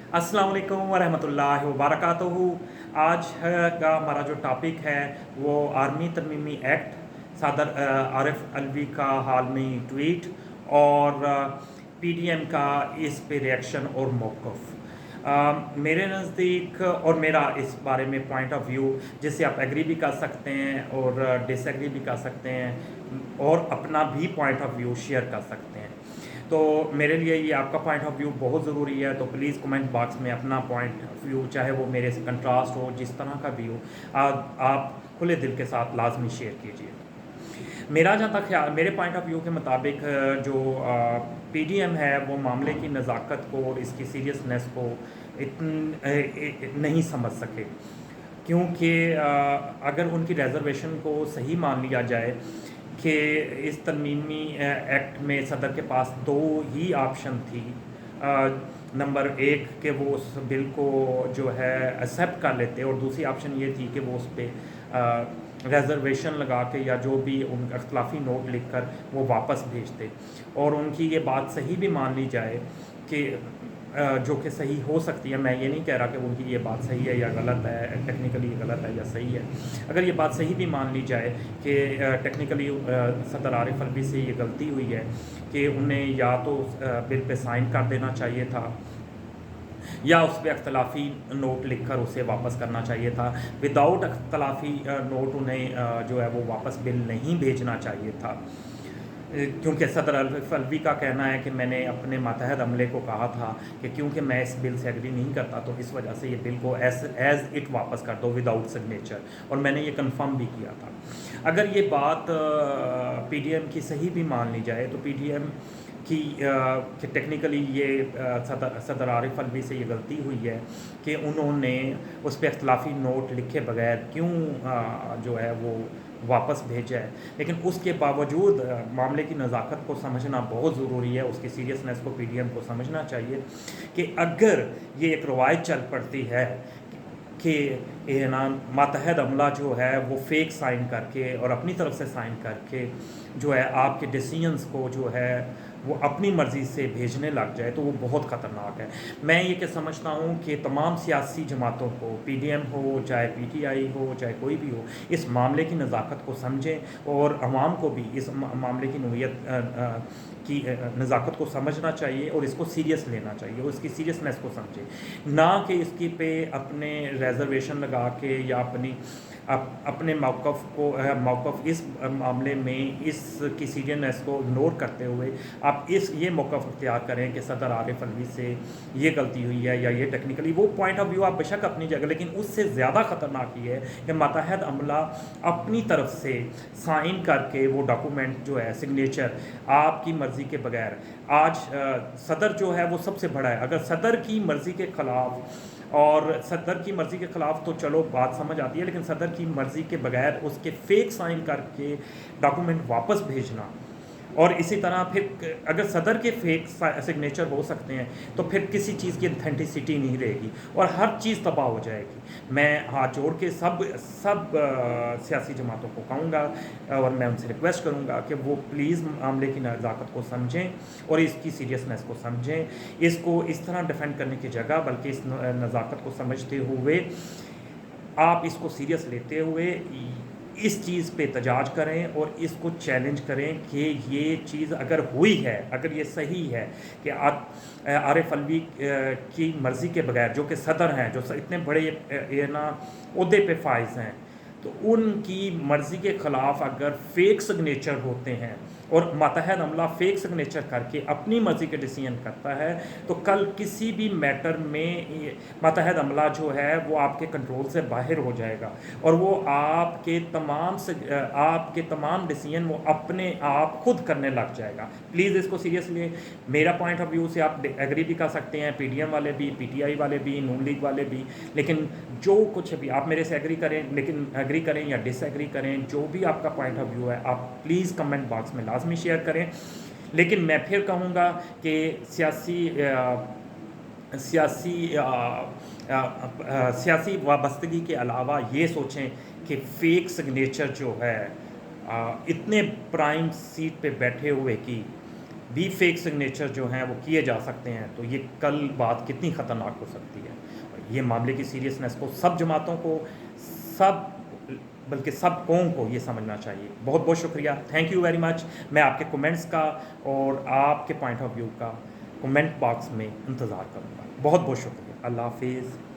अस्सलाम वालेकुम वरहमतुल्लाहि वबरकातुहू। आज का हमारा जो टॉपिक है वो आर्मी तरमीमी एक्ट, सदर आरिफ अलवी का हाल में ही ट्वीट और पीडीएम का इस पे रिएक्शन और मौक़िफ़। मेरे नज़दीक और मेरा इस बारे में पॉइंट ऑफ व्यू, जिससे आप एग्री भी कर सकते हैं और डिसएग्री भी कर सकते हैं और अपना भी पॉइंट ऑफ व्यू शेयर कर सकते हैं। तो मेरे लिए ये आपका पॉइंट ऑफ व्यू बहुत ज़रूरी है, तो प्लीज़ कमेंट बॉक्स में अपना पॉइंट ऑफ व्यू, चाहे वो मेरे से कंट्रास्ट हो, जिस तरह का भी हो, आप खुले दिल के साथ लाजमी शेयर कीजिए। मेरा जहाँ तक ख्याल, मेरे पॉइंट ऑफ व्यू के मुताबिक जो पीडीएम है वो मामले की नज़ाकत को और इसकी सीरियसनेस को नहीं समझ सके, क्योंकि अगर उनकी रिजर्वेशन को सही मान लिया जाए कि इस तरमीमी एक्ट में सदर के पास दो ही ऑप्शन थी। नंबर एक कि वो उस बिल को जो है एक्सेप्ट कर लेते, और दूसरी ऑप्शन ये थी कि वो उस पर रिजर्वेशन लगा के या जो भी उनका अख्तलाफी नोट लिख कर वो वापस भेजते। और उनकी ये बात सही भी मान ली जाए कि जो कि सही हो सकती है, मैं ये नहीं कह रहा कि उनकी ये बात सही है या गलत है, टेक्निकली गलत है या सही है। अगर ये बात सही भी मान ली जाए कि टेक्निकली सदर आरिफ अलवी से ये गलती हुई है कि उन्हें या तो बिल पे साइन कर देना चाहिए था या उस पर अख्तलाफी नोट लिखकर उसे वापस करना चाहिए था। विदाउट अख्तलाफी नोट उन्हें जो है वो वापस बिल नहीं भेजना चाहिए था, क्योंकि सदर अलवी का कहना है कि मैंने अपने मातहत अमले को कहा था कि क्योंकि मैं इस बिल से एग्री नहीं करता तो इस वजह से ये बिल को एज इट वापस कर दो विदाउट सिग्नेचर, और मैंने ये कंफर्म भी किया था। अगर ये बात पीडीएम की सही भी मान ली जाए तो पीडीएम कि टेक्निकली ये सदर आरिफ अलवी से ये गलती हुई है कि उन्होंने उस पर अख्तलाफी नोट लिखे बगैर क्यों जो है वो वापस भेजा है। लेकिन उसके बावजूद मामले की नज़ाकत को समझना बहुत ज़रूरी है, उसकी सीरियसनेस को पीडीएम को समझना चाहिए कि अगर ये एक रवायत चल पड़ती है कि ना मातहत अमला जो है वो फेक साइन करके और अपनी तरफ से साइन करके जो है आपके डिसीजंस को जो है वो अपनी मर्ज़ी से भेजने लग जाए, तो वो बहुत ख़तरनाक है। मैं ये कि समझता हूँ कि तमाम सियासी जमातों को, पीडीएम हो, चाहे पीटीआई हो, चाहे कोई भी हो, इस मामले की नज़ाकत को समझें और अवाम को भी इस मामले की नोयत की नज़ाकत को समझना चाहिए और इसको सीरियस लेना चाहिए और इसकी सीरियसनेस को समझें, ना कि इसकी पे अपने रिजर्वेशन लगा के या अपने मौक़िफ़ इस मामले में इसकी सीरियसनेस को इग्नोर करते हुए आप ये मौक़िफ़ इख्तियार करें कि सदर आरिफ अलवी से ये गलती हुई है या ये टेक्निकली वो पॉइंट ऑफ व्यू आप बेशक अपनी जगह, लेकिन उससे ज़्यादा ख़तरनाक ये है कि मातहत अमला अपनी तरफ से साइन करके वो डॉक्यूमेंट जो है सिग्नेचर आपकी मर्ज़ी के बगैर, आज सदर जो है वो सबसे बड़ा है। अगर सदर की मर्ज़ी के ख़िलाफ़, और सदर की मर्ज़ी के ख़िलाफ़ तो चलो बात समझ आती है, लेकिन सदर की मर्ज़ी के बगैर उसके फेक साइन करके डॉक्यूमेंट वापस भेजना, और इसी तरह फिर अगर सदर के फेक सिग्नेचर हो सकते हैं तो फिर किसी चीज़ की ऑथेंटिसिटी नहीं रहेगी और हर चीज़ तबाह हो जाएगी। मैं हाथ जोड़ के सब सियासी जमातों को कहूँगा और मैं उनसे रिक्वेस्ट करूँगा कि वो प्लीज़ मामले की नज़ाकत को समझें और इसकी सीरियसनेस को समझें, इसको इस तरह डिफेंड करने की जगह बल्कि इस नज़ाकत को समझते हुए आप इसको सीरियस लेते हुए इस चीज़ पे एहतजाज करें और इसको चैलेंज करें कि ये चीज़ अगर हुई है, अगर ये सही है कि आरिफ अलवी की मर्ज़ी के बगैर, जो कि सदर हैं, जो इतने बड़े ओहदे पे फाइज हैं, तो उनकी मर्ज़ी के ख़िलाफ़ अगर फेक सिग्नेचर होते हैं और मातहत अमला फेक सिग्नेचर करके अपनी मर्ज़ी के डिसीजन करता है, तो कल किसी भी मैटर में मातहत अमला जो है वो आपके कंट्रोल से बाहर हो जाएगा और वो आपके तमाम डिसीजन वो अपने आप खुद करने लग जाएगा। प्लीज़ इसको सीरियस लें। मेरा पॉइंट ऑफ व्यू से आप एग्री भी कर सकते हैं, पीडीएम वाले भी, पीटीआई वाले भी, नून लीग वाले भी, लेकिन जो कुछ भी आप मेरे से एग्री करें, लेकिन एग्री करें या डिसएग्री करें, जो भी आपका पॉइंट ऑफ व्यू है आप प्लीज़ कमेंट बॉक्स में लाजमी शेयर करें। लेकिन मैं फिर कहूँगा कि सियासी वाबस्तगी के अलावा ये सोचें कि फ़ेक सिग्नेचर जो है इतने प्राइम सीट पे बैठे हुए की भी फेक सिग्नेचर जो हैं वो किए जा सकते हैं, तो ये कल बात कितनी ख़तरनाक हो सकती है। और ये मामले की सीरियसनेस को सब जमातों को, सब बल्कि सब कौम को ये समझना चाहिए। बहुत बहुत शुक्रिया, थैंक यू वेरी मच। मैं आपके कमेंट्स का और आपके पॉइंट ऑफ व्यू का कमेंट बॉक्स में इंतज़ार करूँगा। बहुत बहुत शुक्रिया। अल्लाह हाफिज़।